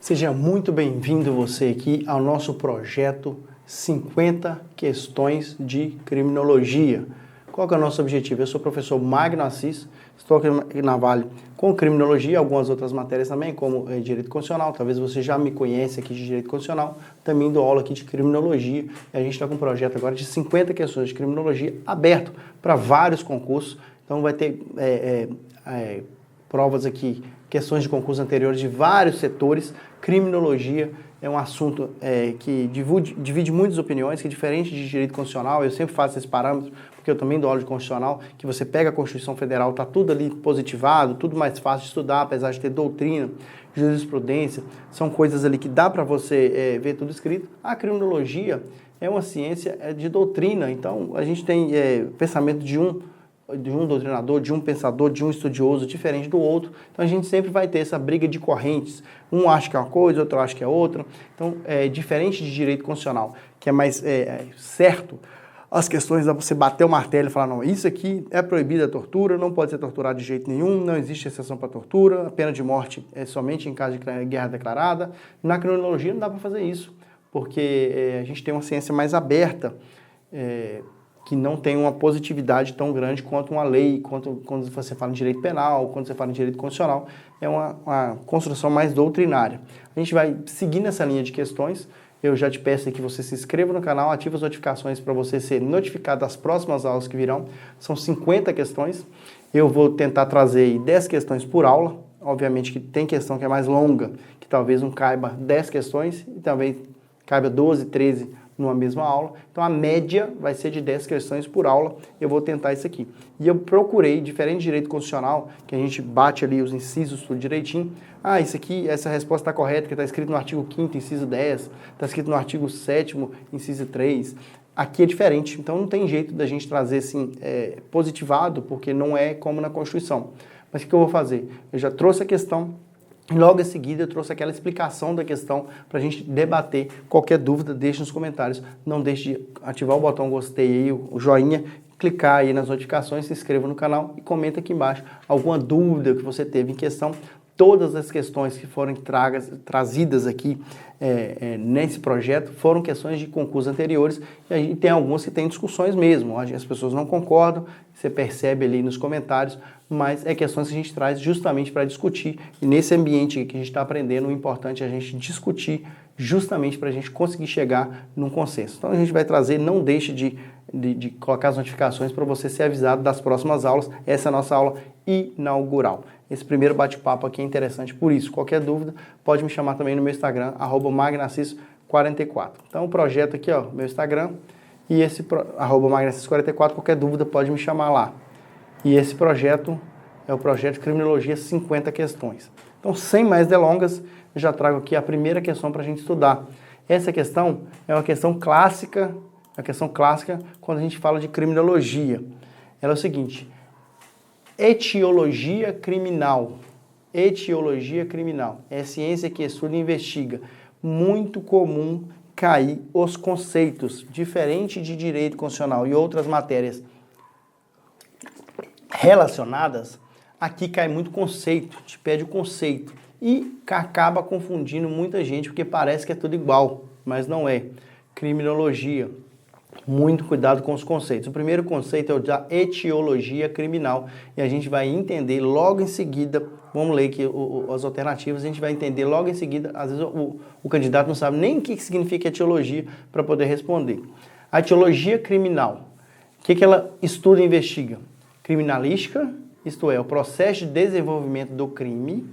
Seja muito bem-vindo você aqui ao nosso projeto 50 questões de criminologia. Qual que é o nosso objetivo? Eu sou o professor Magno Assis, estou aqui na Vale com criminologia, algumas outras matérias também, como direito constitucional. Talvez você já me conhece aqui de direito constitucional, também dou aula aqui de criminologia. E a gente está com um projeto agora de 50 questões de criminologia aberto para vários concursos. Então vai ter provas aqui, questões de concursos anteriores de vários setores. Criminologia é um assunto que divide muitas opiniões, que é diferente de direito constitucional. Eu sempre faço esse parâmetro, porque eu também dou aula de constitucional, que você pega a Constituição Federal, está tudo ali positivado, tudo mais fácil de estudar, apesar de ter doutrina, jurisprudência, são coisas ali que dá para você ver tudo escrito. A criminologia é uma ciência de doutrina, então a gente tem pensamento de um doutrinador, de um pensador, de um estudioso diferente do outro. Então a gente sempre vai ter essa briga de correntes. Um acha que é uma coisa, outro acha que é outra. Então é diferente de direito constitucional, que é mais certo. As questões, você bater o martelo e falar, não, isso aqui é proibida a tortura, não pode ser torturado de jeito nenhum, não existe exceção para tortura, a pena de morte é somente em caso de guerra declarada. Na criminologia não dá para fazer isso, porque a gente tem uma ciência mais aberta, que não tem uma positividade tão grande quanto uma lei, quando você fala em direito penal, quando você fala em direito constitucional, é uma construção mais doutrinária. A gente vai seguir nessa linha de questões. Eu já te peço que você se inscreva no canal, ative as notificações para você ser notificado das próximas aulas que virão. São 50 questões. Eu vou tentar trazer 10 questões por aula. Obviamente que tem questão que é mais longa, que talvez não caiba 10 questões, e talvez caiba 12, 13 numa mesma aula. Então a média vai ser de 10 questões por aula. Eu vou tentar isso aqui. E eu procurei, diferente de direito constitucional, que a gente bate ali os incisos tudo direitinho. Ah, isso aqui, essa resposta está correta, que está escrito no artigo 5º, inciso 10, está escrito no artigo 7º, inciso 3. Aqui é diferente, então não tem jeito da gente trazer assim, positivado, porque não é como na Constituição. Mas o que eu vou fazer? Eu já trouxe a questão, e logo em seguida eu trouxe aquela explicação da questão para a gente debater. Qualquer dúvida, deixe nos comentários. Não deixe de ativar o botão gostei aí, o joinha, clicar aí nas notificações, se inscreva no canal e comenta aqui embaixo alguma dúvida que você teve em questão. Todas as questões que foram trazidas aqui nesse projeto foram questões de concursos anteriores, e tem algumas que tem discussões mesmo, as pessoas não concordam, você percebe ali nos comentários, mas é questões que a gente traz justamente para discutir, e nesse ambiente que a gente está aprendendo, o importante é a gente discutir justamente para a gente conseguir chegar num consenso. Então a gente vai trazer, não deixe de colocar as notificações para você ser avisado das próximas aulas. Essa é a nossa aula inaugural. Esse primeiro bate-papo aqui é interessante por isso. Qualquer dúvida, pode me chamar também no meu Instagram, @magnacis44. Então o projeto aqui, ó, meu Instagram, e esse @magnacis44, qualquer dúvida pode me chamar lá. E esse projeto é o projeto Criminologia 50 questões. Então, sem mais delongas, eu já trago aqui a primeira questão para a gente estudar. Essa questão é uma questão clássica, quando a gente fala de criminologia. Ela é o seguinte: etiologia criminal. Etiologia criminal é a ciência que estuda e investiga. Muito comum cair os conceitos, diferente de direito constitucional e outras matérias relacionadas, aqui cai muito conceito, te pede o conceito e acaba confundindo muita gente porque parece que é tudo igual, mas não é. Criminologia, muito cuidado com os conceitos. O primeiro conceito é o da etiologia criminal e a gente vai entender logo em seguida, vamos ler aqui as alternativas, a gente vai entender logo em seguida, às vezes o candidato não sabe nem o que significa etiologia para poder responder. A etiologia criminal, o que ela estuda e investiga? Criminalística, isto é, o processo de desenvolvimento do crime,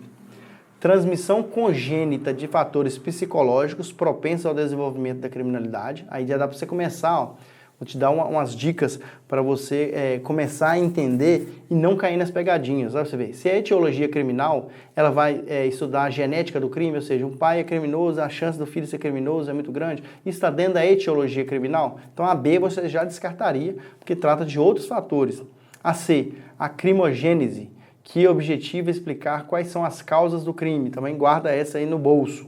transmissão congênita de fatores psicológicos propensos ao desenvolvimento da criminalidade. Aí já dá para você começar, ó, vou te dar umas dicas para você começar a entender e não cair nas pegadinhas. Olha pra você ver, se é etiologia criminal, ela vai estudar a genética do crime, ou seja, um pai é criminoso, a chance do filho ser criminoso é muito grande. Isso está dentro da etiologia criminal? Então a B você já descartaria, porque trata de outros fatores. A C, a crimogênese, que objetiva explicar quais são as causas do crime. Também guarda essa aí no bolso.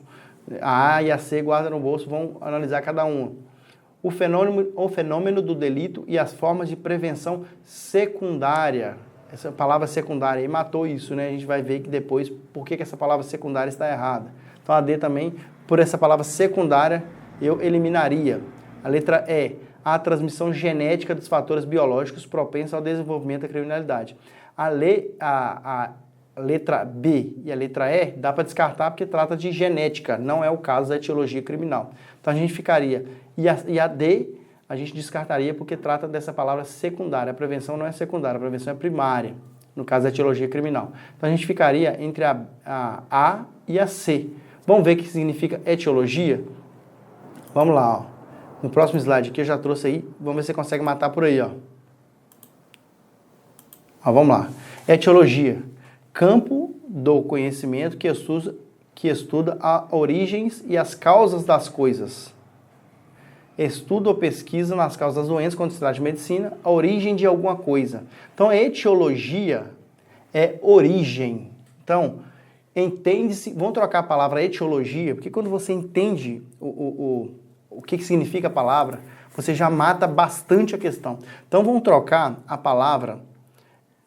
A A e a C guarda no bolso, vão analisar cada uma. O fenômeno do delito e as formas de prevenção secundária. Essa palavra secundária aí matou isso, né? A gente vai ver que depois, por que essa palavra secundária está errada. Então a D também, por essa palavra secundária, eu eliminaria. A letra E, a transmissão genética dos fatores biológicos propensos ao desenvolvimento da criminalidade. A letra B e a letra E dá para descartar porque trata de genética, não é o caso da etiologia criminal. Então a gente ficaria, e a D a gente descartaria porque trata dessa palavra secundária. A prevenção não é secundária, a prevenção é primária, no caso da etiologia criminal. Então a gente ficaria entre a A e a C. Vamos ver o que significa etiologia? Vamos lá, ó. No próximo slide aqui eu já trouxe aí, vamos ver se você consegue matar por aí, ó. Ó, vamos lá. Etiologia, campo do conhecimento que estuda as origens e as causas das coisas. Estuda ou pesquisa nas causas das doenças, quando se trata de medicina, a origem de alguma coisa. Então, a etiologia é origem. Então, entende-se, vamos trocar a palavra etiologia, porque quando você entende o que significa a palavra, você já mata bastante a questão. Então, vamos trocar a palavra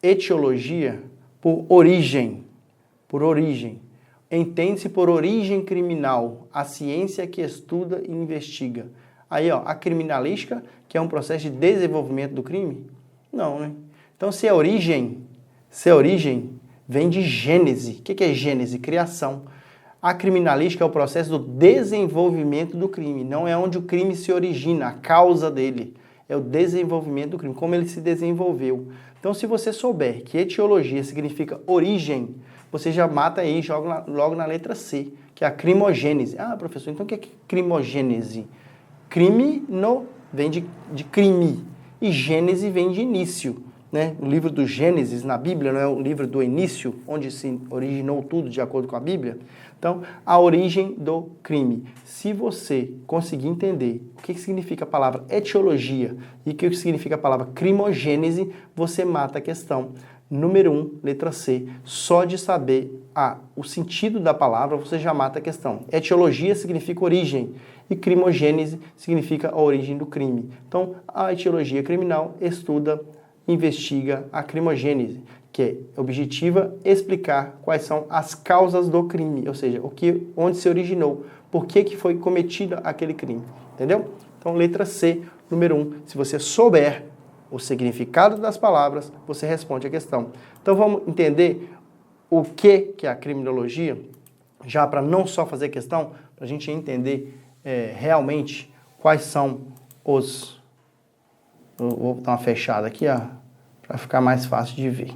etiologia por origem. Por origem. Entende-se por origem criminal, a ciência que estuda e investiga. Aí, ó, a criminalística, que é um processo de desenvolvimento do crime? Não, né? Então, se é origem, vem de gênese. O que é gênese? Criação. A criminalística é o processo do desenvolvimento do crime, não é onde o crime se origina, a causa dele. É o desenvolvimento do crime, como ele se desenvolveu. Então, se você souber que etiologia significa origem, você já mata aí e joga logo na letra C, que é a crimogênese. Ah, professor, então o que é crimogênese? Crime vem de crime e gênese vem de início. Né? O livro do Gênesis na Bíblia não é o livro do início, onde se originou tudo de acordo com a Bíblia? Então, a origem do crime. Se você conseguir entender o que significa a palavra etiologia e o que significa a palavra crimogênese, você mata a questão. Número 1, letra C. Só de saber o sentido da palavra, você já mata a questão. Etiologia significa origem e crimogênese significa a origem do crime. Então, a etiologia criminal estuda, investiga a crimogênese, que é objetiva explicar quais são as causas do crime, ou seja, onde se originou, por que foi cometido aquele crime, entendeu? Então, letra C, número 1, se você souber o significado das palavras, você responde a questão. Então, vamos entender o que é a criminologia, já para não só fazer questão, para a gente entender realmente quais são os... Vou dar uma fechada aqui, ó, para ficar mais fácil de ver.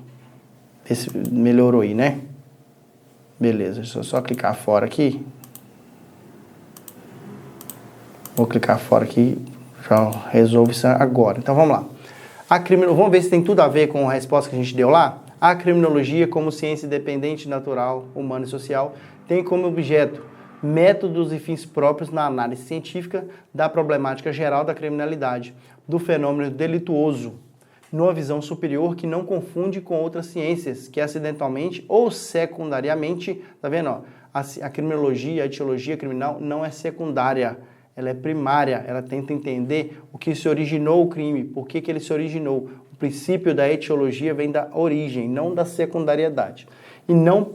Ver se melhorou aí, né? Beleza, deixa eu só clicar fora aqui. Vou clicar fora aqui, já resolvo isso agora. Então vamos lá. Vamos ver se tem tudo a ver com a resposta que a gente deu lá? A criminologia, como ciência independente, natural, humana e social, tem como objeto métodos e fins próprios na análise científica da problemática geral da criminalidade, do fenômeno delituoso, numa visão superior que não confunde com outras ciências, que acidentalmente ou secundariamente, tá vendo? Ó, a criminologia, a etiologia criminal não é secundária, ela é primária, ela tenta entender o que se originou o crime, por que ele se originou. O princípio da etiologia vem da origem, não da secundariedade. E não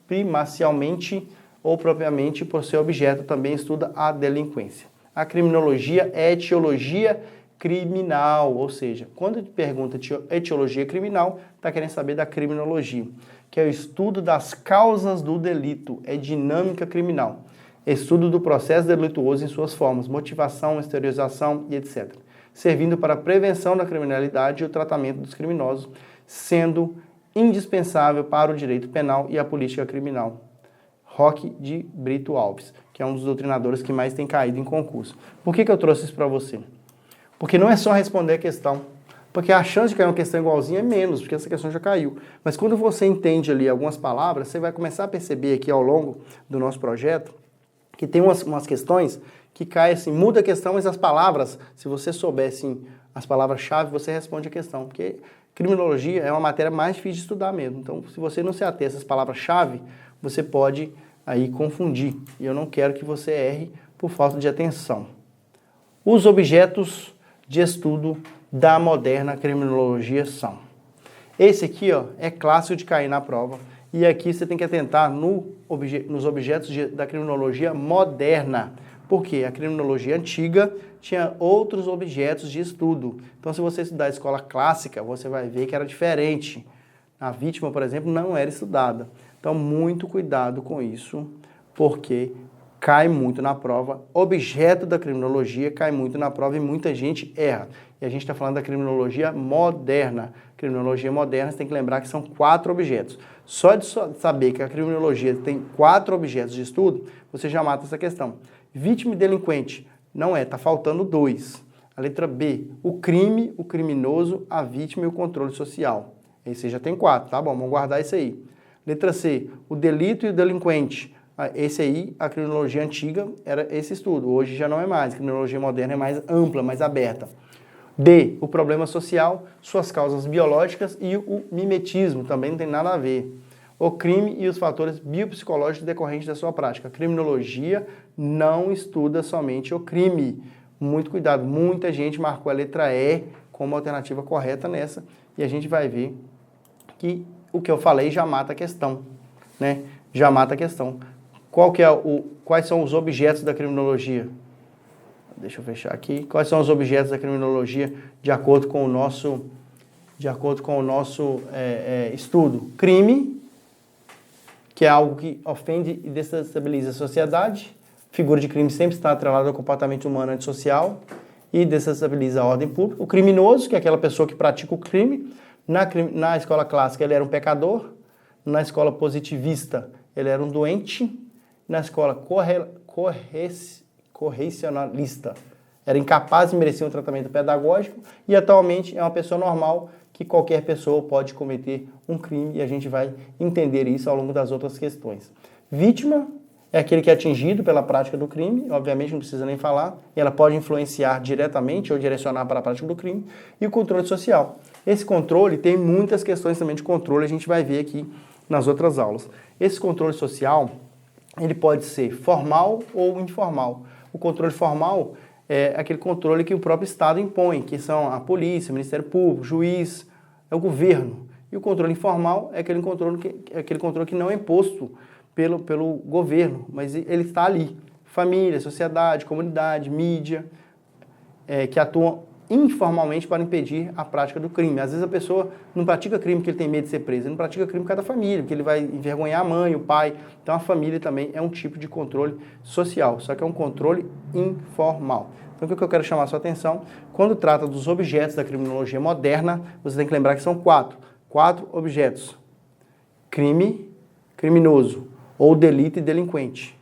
primacialmente ou propriamente por seu objeto, também estuda a delinquência. A criminologia é etiologia criminal, ou seja, quando te pergunta etiologia criminal, está querendo saber da criminologia, que é o estudo das causas do delito, é dinâmica criminal, estudo do processo delituoso em suas formas, motivação, exteriorização e etc., servindo para a prevenção da criminalidade e o tratamento dos criminosos, sendo indispensável para o direito penal e a política criminal. Roque de Brito Alves, que é um dos doutrinadores que mais tem caído em concurso. Por que eu trouxe isso para você? Porque não é só responder a questão, porque a chance de cair uma questão igualzinha é menos, porque essa questão já caiu. Mas quando você entende ali algumas palavras, você vai começar a perceber aqui ao longo do nosso projeto que tem umas questões que caem assim, muda a questão, mas as palavras, se você souber assim, as palavras-chave, você responde a questão, porque criminologia é uma matéria mais difícil de estudar mesmo. Então, se você não se ater a essas palavras-chave, você pode aí confundir. E eu não quero que você erre por falta de atenção. Os objetos de estudo da moderna criminologia são. Esse aqui, ó, é clássico de cair na prova. E aqui você tem que atentar nos objetos da criminologia moderna. Porque a criminologia antiga tinha outros objetos de estudo. Então, se você estudar a escola clássica, você vai ver que era diferente. A vítima, por exemplo, não era estudada. Então, muito cuidado com isso, porque cai muito na prova. Objeto da criminologia cai muito na prova e muita gente erra. E a gente está falando da criminologia moderna. Criminologia moderna, você tem que lembrar que são 4 objetos. Só de saber que a criminologia tem 4 objetos de estudo, você já mata essa questão. Vítima e delinquente, não é, está faltando 2. A letra B, o crime, o criminoso, a vítima e o controle social. Esse já tem 4, tá bom? Vamos guardar esse aí. Letra C, o delito e o delinquente. Esse aí, a criminologia antiga, era esse estudo. Hoje já não é mais. A criminologia moderna é mais ampla, mais aberta. D, o problema social, suas causas biológicas e o mimetismo, também não tem nada a ver. O crime e os fatores biopsicológicos decorrentes da sua prática. A criminologia não estuda somente o crime. Muito cuidado, muita gente marcou a letra E como alternativa correta nessa e a gente vai ver que o que eu falei já mata a questão, né? Já mata a questão. Quais são os objetos da criminologia? Deixa eu fechar aqui. Quais são os objetos da criminologia de acordo com o nosso estudo? Crime, que é algo que ofende e desestabiliza a sociedade. Figura de crime sempre está atrelada ao comportamento humano antissocial e desestabiliza a ordem pública. O criminoso, que é aquela pessoa que pratica o crime. Na escola clássica ele era um pecador. Na escola positivista ele era um doente. Na escola correcionalista era incapaz de merecer um tratamento pedagógico. E atualmente é uma pessoa normal que qualquer pessoa pode cometer um crime e a gente vai entender isso ao longo das outras questões. Vítima é aquele que é atingido pela prática do crime, obviamente não precisa nem falar, e ela pode influenciar diretamente ou direcionar para a prática do crime, e o controle social. Esse controle tem muitas questões também de controle, a gente vai ver aqui nas outras aulas. Esse controle social, ele pode ser formal ou informal. O controle formal é aquele controle que o próprio Estado impõe, que são a polícia, o Ministério Público, o juiz, é o governo. E o controle informal é aquele controle que não é imposto pelo governo, mas ele está ali. Família, sociedade, comunidade, mídia, que atuam informalmente para impedir a prática do crime. Às vezes a pessoa não pratica crime porque ele tem medo de ser preso, ele não pratica crime por causa da família, porque ele vai envergonhar a mãe, o pai. Então a família também é um tipo de controle social, só que é um controle informal. Então o que eu quero chamar a sua atenção, quando trata dos objetos da criminologia moderna, você tem que lembrar que são 4 objetos. Crime, criminoso, ou delito e delinquente,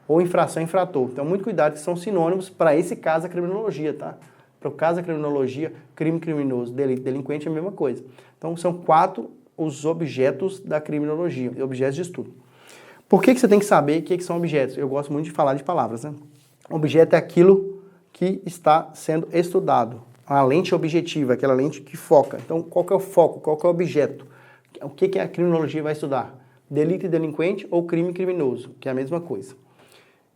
ou infração e infrator. Então muito cuidado que são sinônimos para esse caso da criminologia, tá? Para o caso da criminologia, crime, criminoso, delito, delinquente é a mesma coisa. Então, são 4 os objetos da criminologia, objetos de estudo. Por que você tem que saber o que são objetos? Eu gosto muito de falar de palavras, né? Objeto é aquilo que está sendo estudado. A lente objetiva, aquela lente que foca. Então, qual que é o foco? Qual que é o objeto? O que a criminologia vai estudar? Delito e delinquente ou crime criminoso, que é a mesma coisa.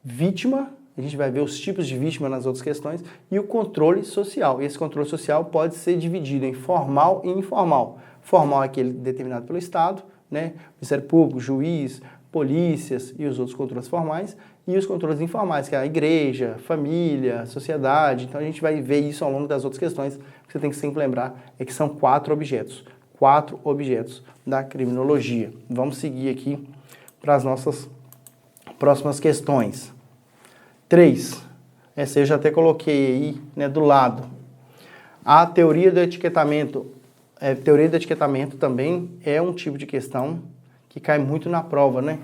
Vítima, a gente vai ver os tipos de vítima nas outras questões, e o controle social. E esse controle social pode ser dividido em formal e informal. Formal é aquele determinado pelo Estado, né? Ministério Público, juiz, polícias e os outros controles formais, e os controles informais, que é a igreja, família, sociedade. Então a gente vai ver isso ao longo das outras questões. O que você tem que sempre lembrar é que são 4 objetos. 4 objetos da criminologia. Vamos seguir aqui para as nossas próximas questões. 3. Essa eu já até coloquei aí, né, do lado. A teoria do etiquetamento. Teoria do etiquetamento também é um tipo de questão que cai muito na prova, né?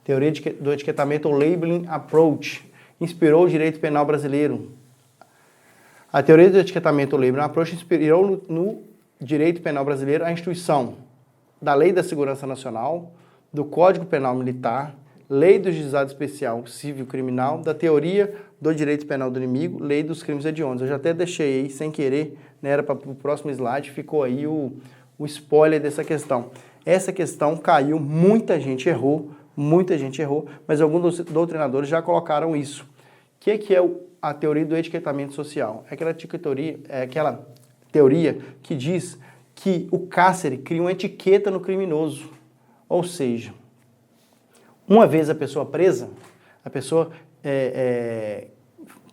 Teoria do etiquetamento, ou labeling approach, inspirou o direito penal brasileiro. A teoria do etiquetamento, ou labeling approach, inspirou no direito penal brasileiro a instituição da Lei da Segurança Nacional, do Código Penal Militar, Lei do Juizado Especial Civil Criminal, da Teoria do Direito Penal do Inimigo, Lei dos Crimes Hediondos. Eu já até deixei aí, sem querer, né, era para o próximo slide, ficou aí o spoiler dessa questão. Essa questão caiu, muita gente errou, mas alguns doutrinadores já colocaram isso. O que é a teoria do etiquetamento social? É aquela teoria que diz que o cárcere cria uma etiqueta no criminoso. Ou seja, uma vez a pessoa presa, a pessoa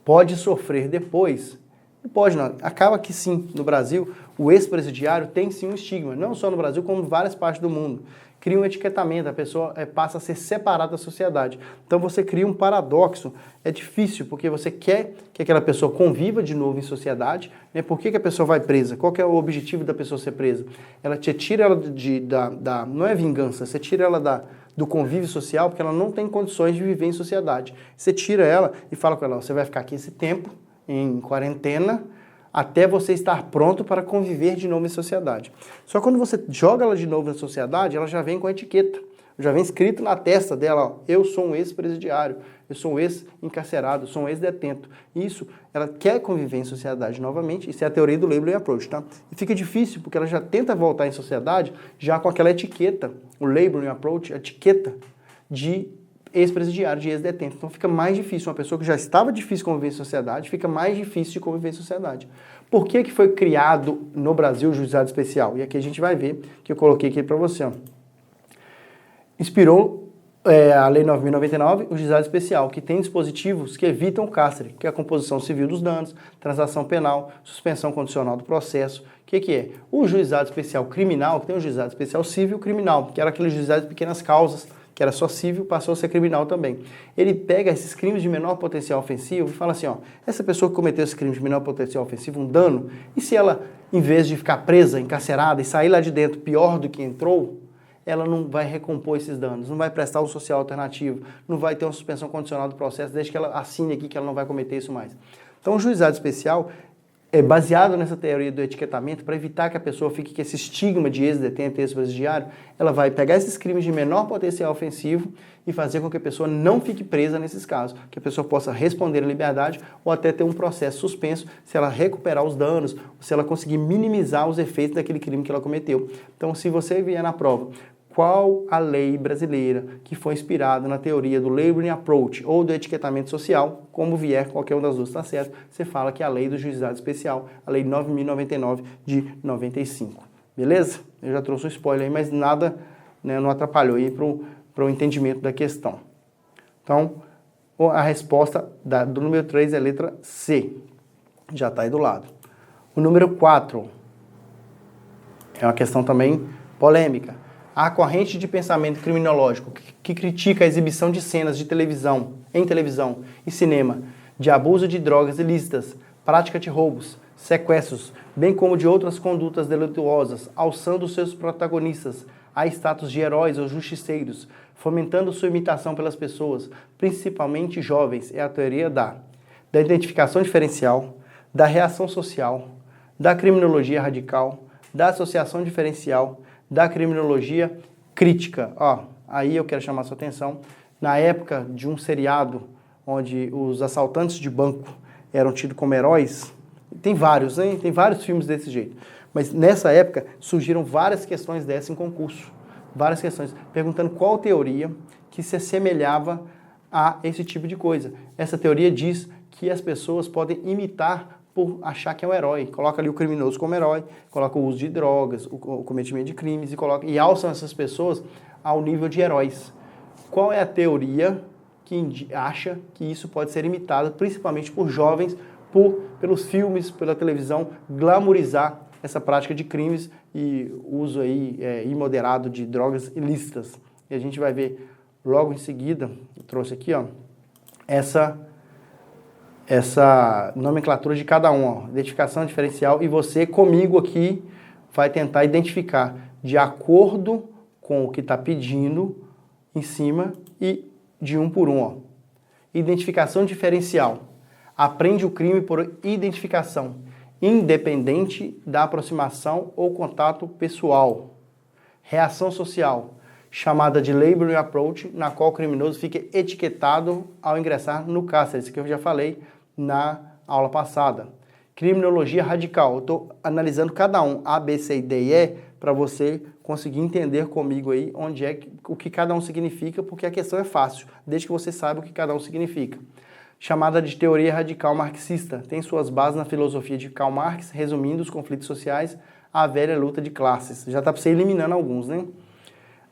pode sofrer depois. Não pode não. Acaba que sim, no Brasil, o ex-presidiário tem sim um estigma, não só no Brasil, como em várias partes do mundo. Cria um etiquetamento, a pessoa passa a ser separada da sociedade. Então você cria um paradoxo. É difícil, porque você quer que aquela pessoa conviva de novo em sociedade. Né? Por que a pessoa vai presa? Qual que é o objetivo da pessoa ser presa? Ela te tira ela não é vingança, você tira ela do convívio social, porque ela não tem condições de viver em sociedade. Você tira ela e fala com ela, você vai ficar aqui esse tempo, em quarentena, até você estar pronto para conviver de novo em sociedade. Só que quando você joga ela de novo na sociedade, ela já vem com a etiqueta, já vem escrito na testa dela, ó, eu sou um ex-presidiário, eu sou um ex-encarcerado, eu sou um ex-detento. Isso, ela quer conviver em sociedade novamente, isso é a teoria do labeling approach, tá? E fica difícil, porque ela já tenta voltar em sociedade já com aquela etiqueta, o labeling approach, a etiqueta de ex-presidiário, de ex-detento. Então fica mais difícil, uma pessoa que já estava difícil conviver em sociedade, fica mais difícil de conviver em sociedade. Por que foi criado no Brasil o juizado especial? E aqui a gente vai ver, que eu coloquei aqui para você. Ó. Inspirou a Lei 9.099, o juizado especial, que tem dispositivos que evitam o cárcere, que é a composição civil dos danos, transação penal, suspensão condicional do processo. O que é? O juizado especial criminal, que tem o juizado especial civil criminal, que era aquele juizado de pequenas causas, que era só civil, passou a ser criminal também. Ele pega esses crimes de menor potencial ofensivo e fala assim, ó, essa pessoa que cometeu esse crime de menor potencial ofensivo, um dano, e se ela, em vez de ficar presa, encarcerada e sair lá de dentro pior do que entrou, ela não vai recompor esses danos, não vai prestar um social alternativo, não vai ter uma suspensão condicional do processo, desde que ela assine aqui que ela não vai cometer isso mais. Então, o juizado especial é baseado nessa teoria do etiquetamento, para evitar que a pessoa fique com esse estigma de ex-detento, ex-presidiário, ela vai pegar esses crimes de menor potencial ofensivo e fazer com que a pessoa não fique presa nesses casos, que a pessoa possa responder em liberdade ou até ter um processo suspenso se ela recuperar os danos, se ela conseguir minimizar os efeitos daquele crime que ela cometeu. Então, se você vier na prova, qual a lei brasileira que foi inspirada na teoria do labeling approach ou do etiquetamento social, como vier, qualquer uma das duas está certo, você fala que é a lei do juizado especial, a lei 9.099 de 95. Beleza? Eu já trouxe um spoiler aí, mas nada, né, não atrapalhou aí para o entendimento da questão. Então, a resposta do número 3 é a letra C. Já está aí do lado. O número 4 é uma questão também polêmica. A corrente de pensamento criminológico que critica a exibição de cenas de televisão, em televisão e cinema, de abuso de drogas ilícitas, prática de roubos, sequestros, bem como de outras condutas delituosas, alçando seus protagonistas a status de heróis ou justiceiros, fomentando sua imitação pelas pessoas, principalmente jovens, é a teoria da identificação diferencial, da reação social, da criminologia radical, da associação diferencial, da criminologia crítica. Ó, aí eu quero chamar a sua atenção. Na época de um seriado onde os assaltantes de banco eram tidos como heróis, tem vários, hein? Tem vários filmes desse jeito. Mas nessa época surgiram várias questões dessas em concurso. Várias questões, perguntando qual teoria que se assemelhava a esse tipo de coisa. Essa teoria diz que as pessoas podem imitar por achar que é um herói. Coloca ali o criminoso como herói, coloca o uso de drogas, o cometimento de crimes e alçam essas pessoas ao nível de heróis. Qual é a teoria que acha que isso pode ser imitado, principalmente por jovens, pelos filmes, pela televisão, glamourizar essa prática de crimes e uso aí imoderado de drogas ilícitas? E a gente vai ver logo em seguida, eu trouxe aqui, ó, essa nomenclatura de cada um, ó, identificação diferencial, e você comigo aqui vai tentar identificar de acordo com o que está pedindo em cima e de um por um. Ó. Identificação diferencial. Aprende o crime por identificação, independente da aproximação ou contato pessoal. Reação social, chamada de labeling approach, na qual o criminoso fica etiquetado ao ingressar no cárcere. Isso que eu já falei na aula passada. Criminologia radical. Eu estou analisando cada um, A, B, C, D e E, para você conseguir entender comigo aí o que cada um significa, porque a questão é fácil, desde que você saiba o que cada um significa. Chamada de teoria radical marxista. Tem suas bases na filosofia de Karl Marx, resumindo os conflitos sociais, a velha luta de classes. Já está para você eliminando alguns, né?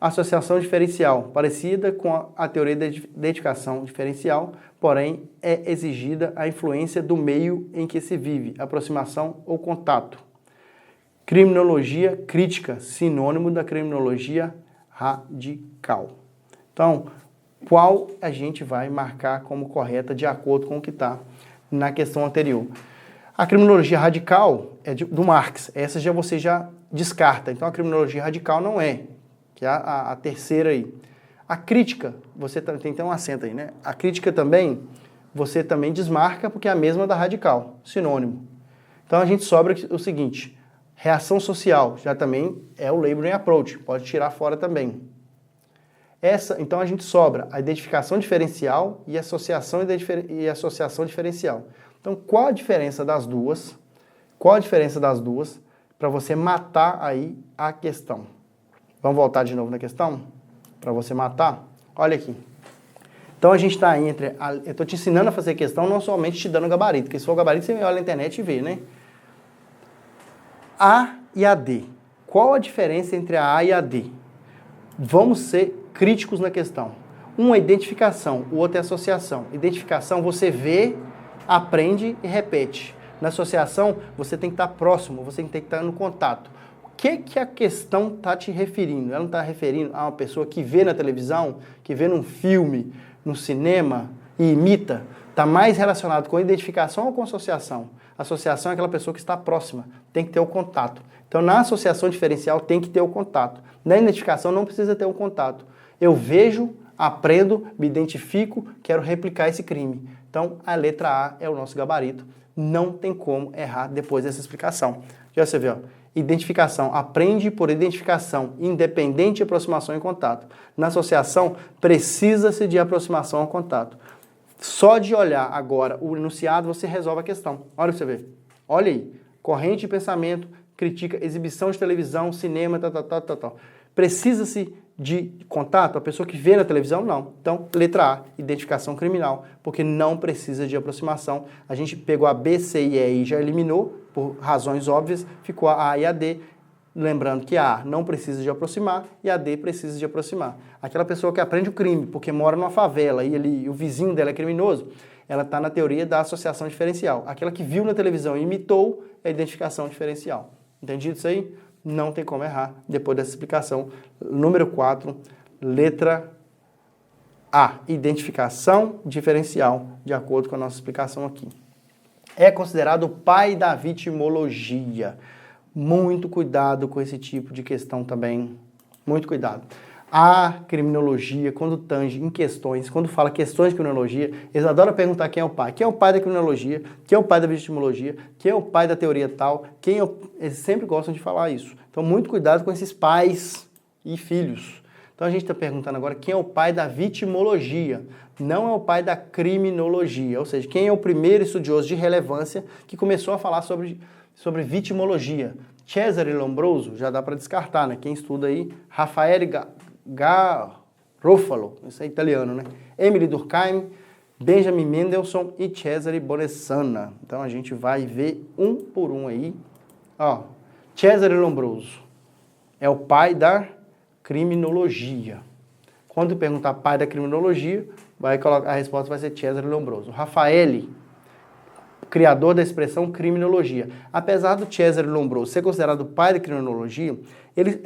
Associação diferencial, parecida com a teoria da identificação diferencial, porém é exigida a influência do meio em que se vive, aproximação ou contato. Criminologia crítica, sinônimo da criminologia radical. Então, qual a gente vai marcar como correta de acordo com o que está na questão anterior? A criminologia radical é do Marx, essa você já descarta, então a criminologia radical não é, que é a terceira aí. A crítica, você tem que ter um acento aí, né? A crítica também, você também desmarca porque é a mesma da radical, sinônimo. Então a gente sobra o seguinte, reação social, já também é o labeling approach, pode tirar fora também. Então a gente sobra a identificação diferencial e associação diferencial. Então qual a diferença das duas? Qual a diferença das duas para você matar aí a questão? Vamos voltar de novo na questão? Para você matar? Olha aqui. Então a gente está entre... Eu estou te ensinando a fazer questão, não somente te dando o gabarito, porque se for o gabarito você olha na internet e vê, né? A e a D. Qual a diferença entre a A e a D? Vamos ser críticos na questão. Um é identificação, o outro é associação. Identificação você vê, aprende e repete. Na associação você tem que estar próximo, você tem que estar no contato. O que a questão está te referindo? Ela não está referindo a uma pessoa que vê na televisão, que vê num filme, no cinema e imita. Está mais relacionado com identificação ou com associação? Associação é aquela pessoa que está próxima, tem que ter o contato. Então, na associação diferencial tem que ter o contato. Na identificação não precisa ter o contato. Eu vejo, aprendo, me identifico, quero replicar esse crime. Então, a letra A é o nosso gabarito. Não tem como errar depois dessa explicação. Já você vê, ó. Identificação, aprende por identificação, independente de aproximação e contato. Na associação, precisa-se de aproximação ao contato. Só de olhar agora o enunciado, você resolve a questão. Olha pra você ver. Olha aí. Corrente de pensamento, critica exibição de televisão, cinema, tal. Precisa-se de contato? A pessoa que vê na televisão, não. Então, letra A, identificação criminal, porque não precisa de aproximação. A gente pegou a B, C e E e já eliminou, por razões óbvias, ficou a A e a D. Lembrando que a A não precisa de aproximar e a D precisa de aproximar. Aquela pessoa que aprende o crime porque mora numa favela e o vizinho dela é criminoso, ela está na teoria da associação diferencial. Aquela que viu na televisão e imitou é a identificação diferencial. Entendido isso aí? Não tem como errar depois dessa explicação. Número 4, letra A, identificação diferencial, de acordo com a nossa explicação aqui. É considerado o pai da vitimologia. Muito cuidado com esse tipo de questão também. Muito cuidado. A criminologia, quando tange em questões, quando fala questões de criminologia, eles adoram perguntar quem é o pai. Quem é o pai da criminologia? Quem é o pai da vitimologia? Quem é o pai da teoria tal? Eles sempre gostam de falar isso. Então, muito cuidado com esses pais e filhos. Então, a gente está perguntando agora quem é o pai da vitimologia. Não é o pai da criminologia. Ou seja, quem é o primeiro estudioso de relevância que começou a falar sobre vitimologia. Cesare Lombroso, já dá para descartar, né? Quem estuda aí, Raffaele Garofalo, isso é italiano, né? Emily Durkheim, Benjamin Mendelssohn e Cesare Bonessana. Então a gente vai ver um por um aí. Ó, Cesare Lombroso é o pai da criminologia. Quando perguntar pai da criminologia, a resposta vai ser Cesare Lombroso. Raffaele, criador da expressão criminologia. Apesar do Cesare Lombroso ser considerado o pai da criminologia,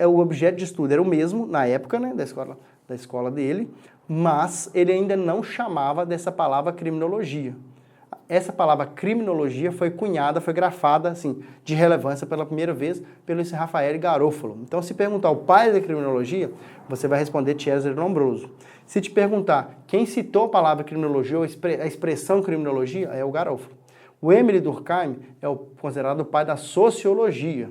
o objeto de estudo era o mesmo na época, né, da escola dele, mas ele ainda não chamava dessa palavra criminologia. Essa palavra criminologia foi cunhada, foi grafada assim, de relevância pela primeira vez pelo esse Raffaele Garofalo. Então, se perguntar o pai da criminologia, você vai responder Cesare Lombroso. Se te perguntar quem citou a palavra criminologia ou a expressão criminologia, é o Garofalo. O Emily Durkheim é considerado o pai da sociologia.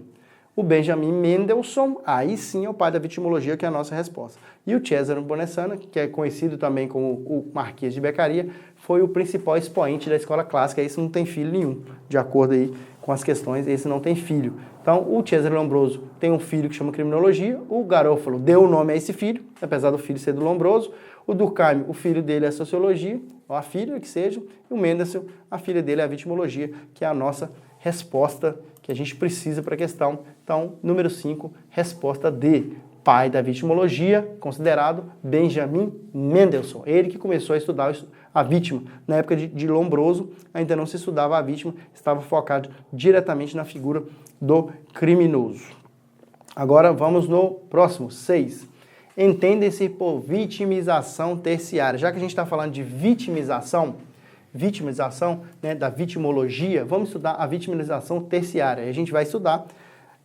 O Benjamin Mendelssohn, aí sim é o pai da vitimologia, que é a nossa resposta. E o Cesare Bonessana, que é conhecido também como o Marquês de Beccaria, foi o principal expoente da escola clássica. Esse não tem filho nenhum, de acordo aí com as questões, esse não tem filho. Então, o Cesare Lombroso tem um filho que chama criminologia, o Garofalo deu o nome a esse filho, apesar do filho ser do Lombroso. O Durkheim, o filho dele é sociologia, ou a filha que seja, e o Mendelssohn, a filha dele é a vitimologia, que é a nossa resposta que a gente precisa para a questão. Então, número 5, resposta D. pai da vitimologia, considerado Benjamin Mendelssohn. Ele que começou a estudar a vítima. Na época de Lombroso, ainda não se estudava a vítima, estava focado diretamente na figura do criminoso. Agora vamos no próximo, 6. Entende-se por vitimização terciária. Já que a gente está falando de vitimização, né, da vitimologia, vamos estudar a vitimização terciária. A gente vai estudar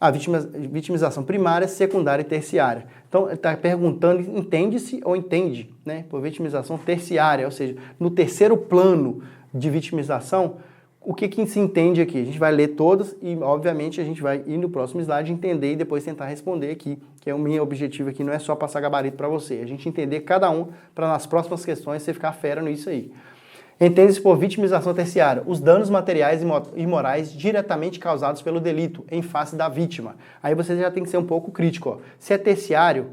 a vitimização primária, secundária e terciária. Então, ele está perguntando, entende-se ou entende, né, por vitimização terciária, ou seja, no terceiro plano de vitimização, o que se entende aqui? A gente vai ler todas e, obviamente, a gente vai ir no próximo slide, entender e depois tentar responder aqui, que é o meu objetivo aqui, não é só passar gabarito para você, a gente entender cada um para nas próximas questões você ficar fera nisso aí. Entende-se por vitimização terciária os danos materiais e morais diretamente causados pelo delito em face da vítima. Aí você já tem que ser um pouco crítico. Ó. Se é terciário,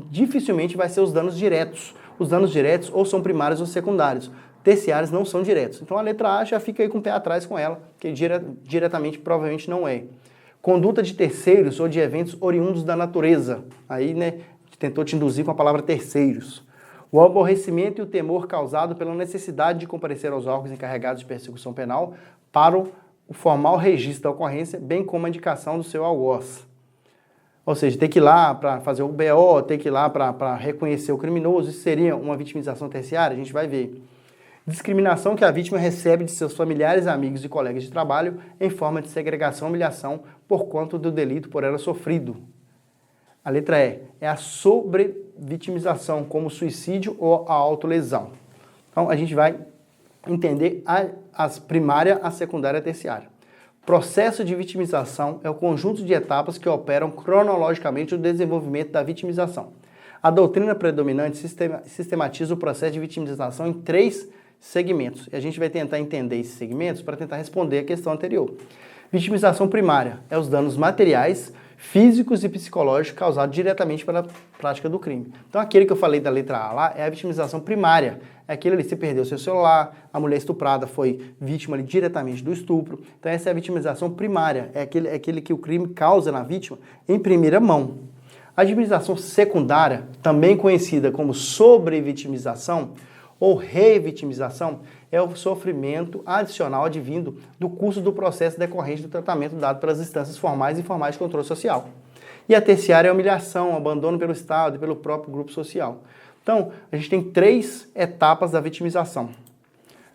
dificilmente vai ser os danos diretos. Os danos diretos ou são primários ou secundários. Terciários não são diretos. Então a letra A já fica aí com o pé atrás com ela, que diretamente provavelmente não é. Conduta de terceiros ou de eventos oriundos da natureza. Aí, né, tentou te induzir com a palavra terceiros. O aborrecimento e o temor causado pela necessidade de comparecer aos órgãos encarregados de persecução penal para o formal registro da ocorrência, bem como a indicação do seu algoz. Ou seja, ter que ir lá para fazer o BO, ter que ir lá para reconhecer o criminoso, isso seria uma vitimização terciária? A gente vai ver. Discriminação que a vítima recebe de seus familiares, amigos e colegas de trabalho em forma de segregação e humilhação por conta do delito por ela sofrido. A letra E é a sobrevitimização, como suicídio ou a autolesão. Então, a gente vai entender a primária, a secundária e a terciária. Processo de vitimização é o conjunto de etapas que operam cronologicamente o desenvolvimento da vitimização. A doutrina predominante sistematiza o processo de vitimização em 3 segmentos. E a gente vai tentar entender esses segmentos para tentar responder a questão anterior. Vitimização primária é os danos materiais, físicos e psicológicos causados diretamente pela prática do crime. Então, aquele que eu falei da letra A lá é a vitimização primária. É aquele ali, você perdeu seu celular, a mulher estuprada foi vítima ali, diretamente do estupro. Então, essa é a vitimização primária. É aquele que o crime causa na vítima em primeira mão. A vitimização secundária, também conhecida como sobrevitimização ou revitimização, é o sofrimento adicional advindo do curso do processo decorrente do tratamento dado pelas instâncias formais e informais de controle social. E a terciária é a humilhação, abandono pelo Estado e pelo próprio grupo social. Então, a gente tem 3 etapas da vitimização.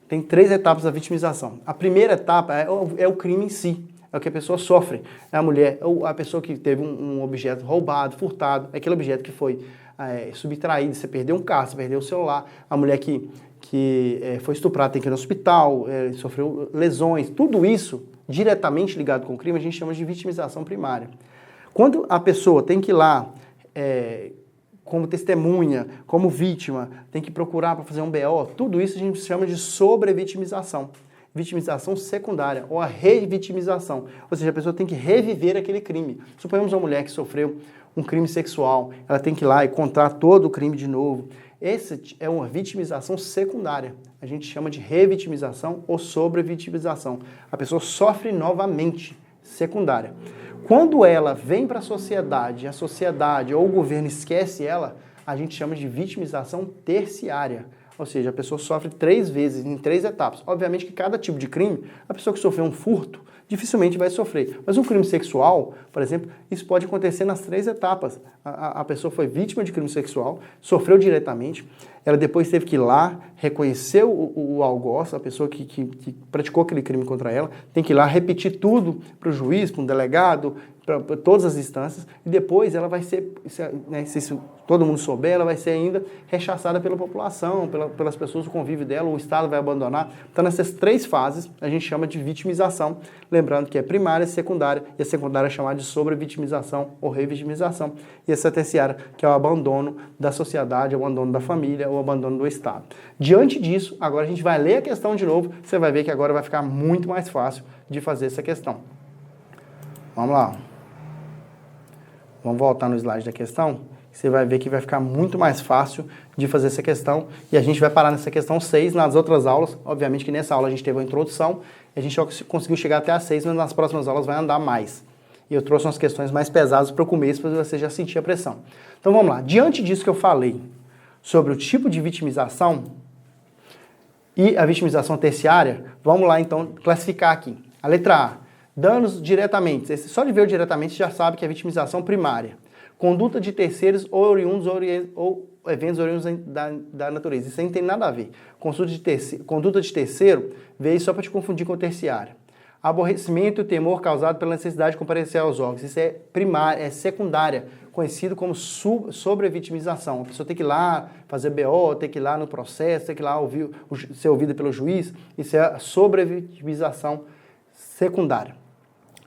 Tem 3 etapas da vitimização. A primeira etapa é o crime em si, é o que a pessoa sofre. É a mulher, ou a pessoa que teve um objeto roubado, furtado, é aquele objeto que foi subtraído, você perdeu um carro, você perdeu o celular, a mulher que foi estuprada, tem que ir no hospital, sofreu lesões, tudo isso diretamente ligado com o crime, a gente chama de vitimização primária. Quando a pessoa tem que ir lá como testemunha, como vítima, tem que procurar para fazer um BO, tudo isso a gente chama de sobrevitimização. Vitimização secundária, ou a revitimização. Ou seja, a pessoa tem que reviver aquele crime. Suponhamos uma mulher que sofreu um crime sexual, ela tem que ir lá e contar todo o crime de novo. Essa é uma vitimização secundária. A gente chama de revitimização ou sobrevitimização. A pessoa sofre novamente, secundária. Quando ela vem para a sociedade ou o governo esquece ela, a gente chama de vitimização terciária. Ou seja, a pessoa sofre 3 vezes, em 3 etapas. Obviamente que cada tipo de crime, a pessoa que sofreu um furto, dificilmente vai sofrer. Mas um crime sexual, por exemplo, isso pode acontecer nas 3 etapas. A pessoa foi vítima de crime sexual, sofreu diretamente, ela depois teve que ir lá, reconhecer o algoz, a pessoa que praticou aquele crime contra ela, tem que ir lá repetir tudo para o juiz, para um delegado, para todas as instâncias, e depois ela vai ser, né, se todo mundo souber, ela vai ser ainda rechaçada pela população, pelas pessoas do convívio dela, o Estado vai abandonar. Então, nessas 3 fases, a gente chama de vitimização, lembrando que é primária, secundária, e a secundária é chamada de sobrevitimização ou revitimização, e essa terciária, que é o abandono da sociedade, o abandono da família, o abandono do Estado. Diante disso, agora a gente vai ler a questão de novo, você vai ver que agora vai ficar muito mais fácil de fazer essa questão. Vamos lá. Vamos voltar no slide da questão. Você vai ver que vai ficar muito mais fácil de fazer essa questão. E a gente vai parar nessa questão 6 nas outras aulas. Obviamente que nessa aula a gente teve a introdução. A gente só conseguiu chegar até a 6, mas nas próximas aulas vai andar mais. E eu trouxe umas questões mais pesadas para o começo, para você já sentir a pressão. Então vamos lá. Diante disso que eu falei sobre o tipo de vitimização e a vitimização terciária, vamos lá então classificar aqui. A letra A, danos diretamente. Só de ver o diretamente você já sabe que é vitimização primária. Conduta de terceiros ou oriundos ou eventos oriundos da natureza. Isso aí não tem nada a ver. Conduta de terceiro veio só para te confundir com terciária. Aborrecimento e temor causado pela necessidade de comparecer aos órgãos. Isso é primária, é secundária, conhecido como sobrevitimização. A pessoa tem que ir lá fazer BO, tem que ir lá no processo, tem que ir lá ser ouvida pelo juiz. Isso é a sobrevitimização secundária.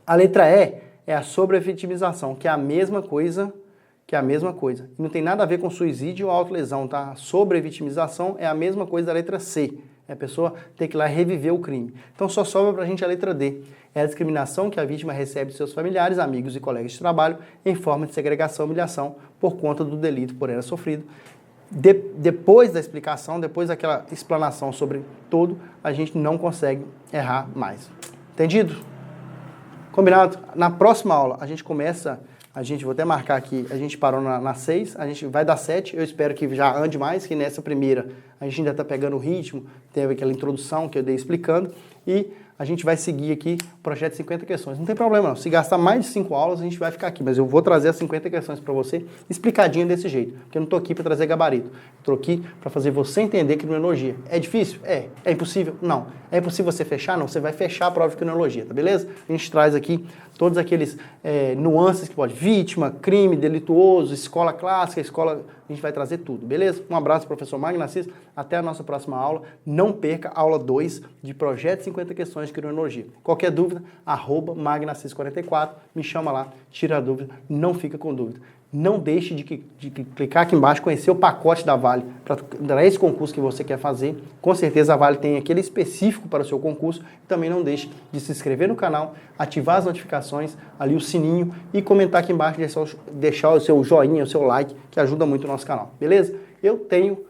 A letra E é a sobrevitimização, que é a mesma coisa. E não tem nada a ver com suicídio ou autolesão, tá? A sobrevitimização é a mesma coisa da letra C. É a pessoa ter que ir lá reviver o crime. Então só sobra pra gente a letra D. É a discriminação que a vítima recebe de seus familiares, amigos e colegas de trabalho em forma de segregação e humilhação por conta do delito por ela sofrido. Depois da explicação, depois daquela explanação sobre tudo, a gente não consegue errar mais. Entendido? Combinado? Na próxima aula a gente começa... vou até marcar aqui, a gente parou na 6, a gente vai dar 7, eu espero que já ande mais, que nessa primeira a gente ainda está pegando o ritmo, teve aquela introdução que eu dei explicando, e a gente vai seguir aqui o projeto de 50 questões. Não tem problema não, se gastar mais de 5 aulas a gente vai ficar aqui, mas eu vou trazer as 50 questões para você explicadinho desse jeito, porque eu não estou aqui para trazer gabarito, estou aqui para fazer você entender criminologia. É difícil? É. É impossível? Não. É impossível você fechar? Não. Você vai fechar a prova de criminologia, tá beleza? A gente traz aqui todos aqueles nuances que pode, vítima, crime, delituoso, escola clássica, a gente vai trazer tudo, beleza? Um abraço, professor Magno Assis, até a nossa próxima aula. Não perca a aula 2 de Projeto 50 Questões de Criminologia. Qualquer dúvida, @magnoassis44, me chama lá, tira a dúvida, não fica com dúvida. Não deixe de clicar aqui embaixo, conhecer o pacote da Vale para esse concurso que você quer fazer. Com certeza a Vale tem aquele específico para o seu concurso. Também não deixe de se inscrever no canal, ativar as notificações, ali o sininho e comentar aqui embaixo, deixar o seu joinha, o seu like, que ajuda muito o nosso canal, beleza? Eu tenho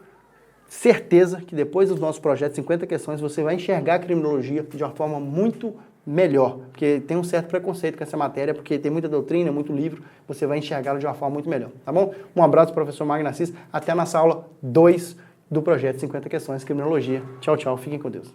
certeza que depois dos nossos projetos 50 questões, você vai enxergar a criminologia de uma forma muito melhor, porque tem um certo preconceito com essa matéria, porque tem muita doutrina, muito livro, você vai enxergá-lo de uma forma muito melhor, tá bom? Um abraço, professor Magno Assis, até a nossa aula 2 do projeto 50 Questões de Criminologia. Tchau, tchau, fiquem com Deus.